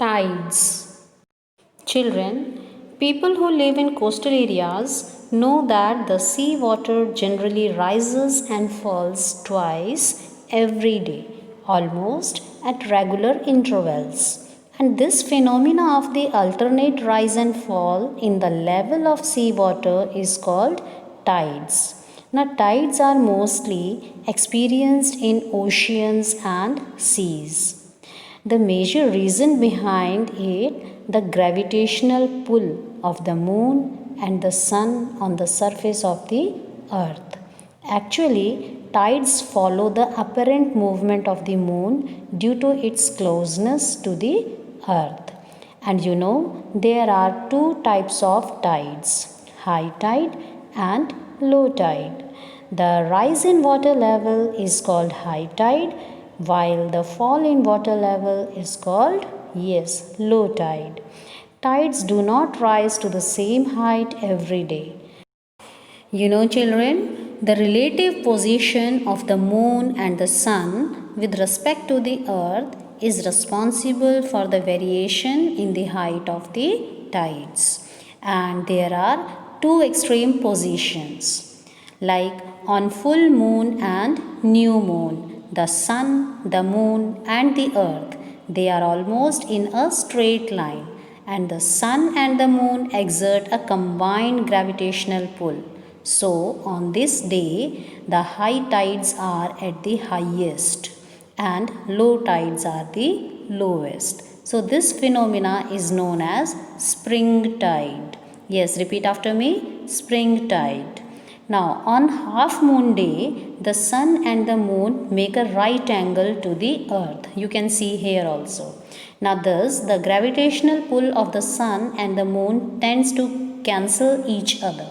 Tides. Children, people who live in coastal areas know that the sea water generally rises and falls twice every day, almost at regular intervals. And this phenomena of the alternate rise and fall in the level of sea water is called tides. Now, tides are mostly experienced in oceans and seas. The major reason behind it, the gravitational pull of the moon and the sun on the surface of the earth. Actually, tides follow the apparent movement of the moon due to its closeness to the earth. And you know, there are two types of tides, high tide and low tide. The rise in water level is called high tide, while the fall in water level is called, yes, low tide. Tides do not rise to the same height every day. You know, children, the relative position of the moon and the sun with respect to the earth is responsible for the variation in the height of the tides. And there are two extreme positions, like on full moon and new moon, the sun, the moon, and the earth, they are almost in a straight line, and the sun and the moon exert a combined gravitational pull. So, on this day, the high tides are at the highest and low tides are the lowest. So, this phenomena is known as spring tide. Yes, repeat after me, spring tide. Now, on half moon day, the sun and the moon make a right angle to the earth. You can see here also. Now, thus, the gravitational pull of the sun and the moon tends to cancel each other.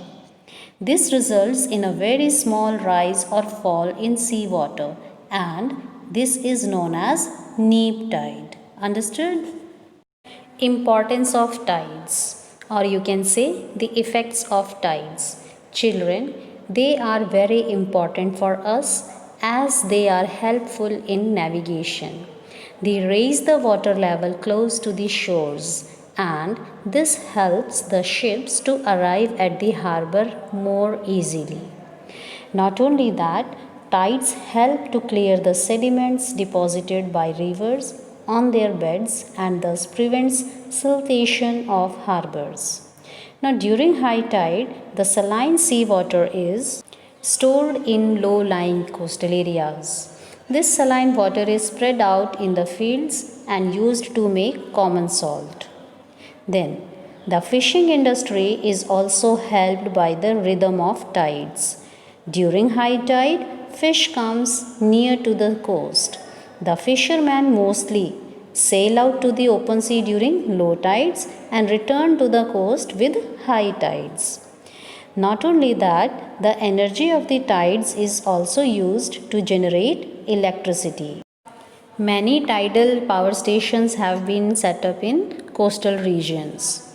This results in a very small rise or fall in seawater, and this is known as neap tide. Understood? Importance of tides, or you can say the effects of tides. Children, they are very important for us as they are helpful in navigation. They raise the water level close to the shores, and this helps the ships to arrive at the harbor more easily. Not only that, tides help to clear the sediments deposited by rivers on their beds and thus prevents siltation of harbors. Now, during high tide, the saline seawater is stored in low lying coastal areas. This saline water is spread out in the fields and used to make common salt. Then, the fishing industry is also helped by the rhythm of tides. During high tide, fish comes near to the coast. The fishermen mostly sail out to the open sea during low tides and return to the coast with high tides. Not only that, the energy of the tides is also used to generate electricity. Many tidal power stations have been set up in coastal regions.